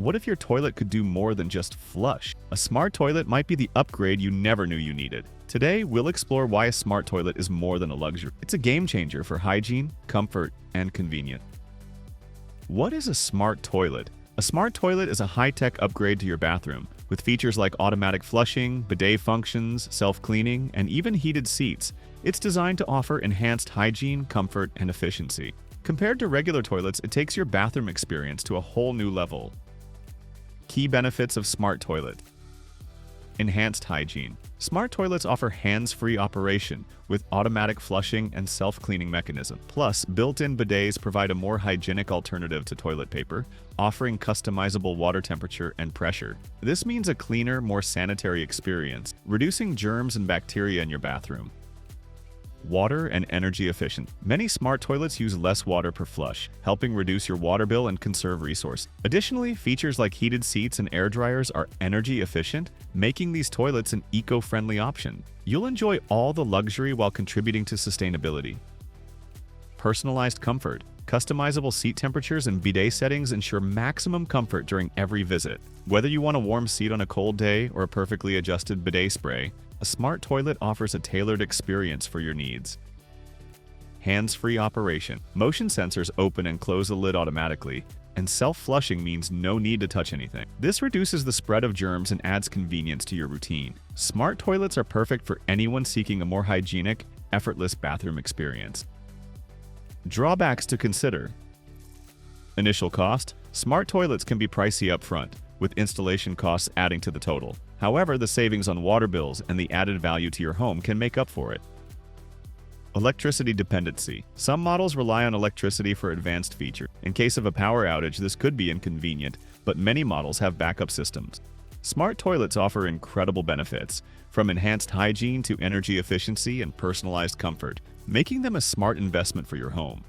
What if your toilet could do more than just flush? A smart toilet might be the upgrade you never knew you needed. Today, we'll explore why a smart toilet is more than a luxury. It's a game changer for hygiene, comfort, and convenience. What is a smart toilet? A smart toilet is a high-tech upgrade to your bathroom, with features like automatic flushing, bidet functions, self-cleaning, and even heated seats. It's designed to offer enhanced hygiene, comfort, and efficiency. Compared to regular toilets, it takes your bathroom experience to a whole new level. Key benefits of smart toilet. Enhanced hygiene. Smart toilets offer hands-free operation with automatic flushing and self-cleaning mechanism. Plus, built-in bidets provide a more hygienic alternative to toilet paper, offering customizable water temperature and pressure. This means a cleaner, more sanitary experience, reducing germs and bacteria in your bathroom. Water and energy efficient. Many smart toilets use less water per flush, helping reduce your water bill and conserve resources. Additionally, features like heated seats and air dryers are energy efficient, making these toilets an eco-friendly option. You'll enjoy all the luxury while contributing to sustainability. Personalized comfort. Customizable seat temperatures and bidet settings ensure maximum comfort during every visit. Whether you want a warm seat on a cold day or a perfectly adjusted bidet spray, a smart toilet offers a tailored experience for your needs. Hands-free operation. Motion sensors open and close the lid automatically, and self-flushing means no need to touch anything. This reduces the spread of germs and adds convenience to your routine. Smart toilets are perfect for anyone seeking a more hygienic, effortless bathroom experience. Drawbacks to consider. Initial cost. Smart toilets can be pricey up front, with installation costs adding to the total. However, the savings on water bills and the added value to your home can make up for it. Electricity dependency. Some models rely on electricity for advanced features. In case of a power outage, this could be inconvenient, but many models have backup systems. Smart toilets offer incredible benefits, from enhanced hygiene to energy efficiency and personalized comfort, making them a smart investment for your home.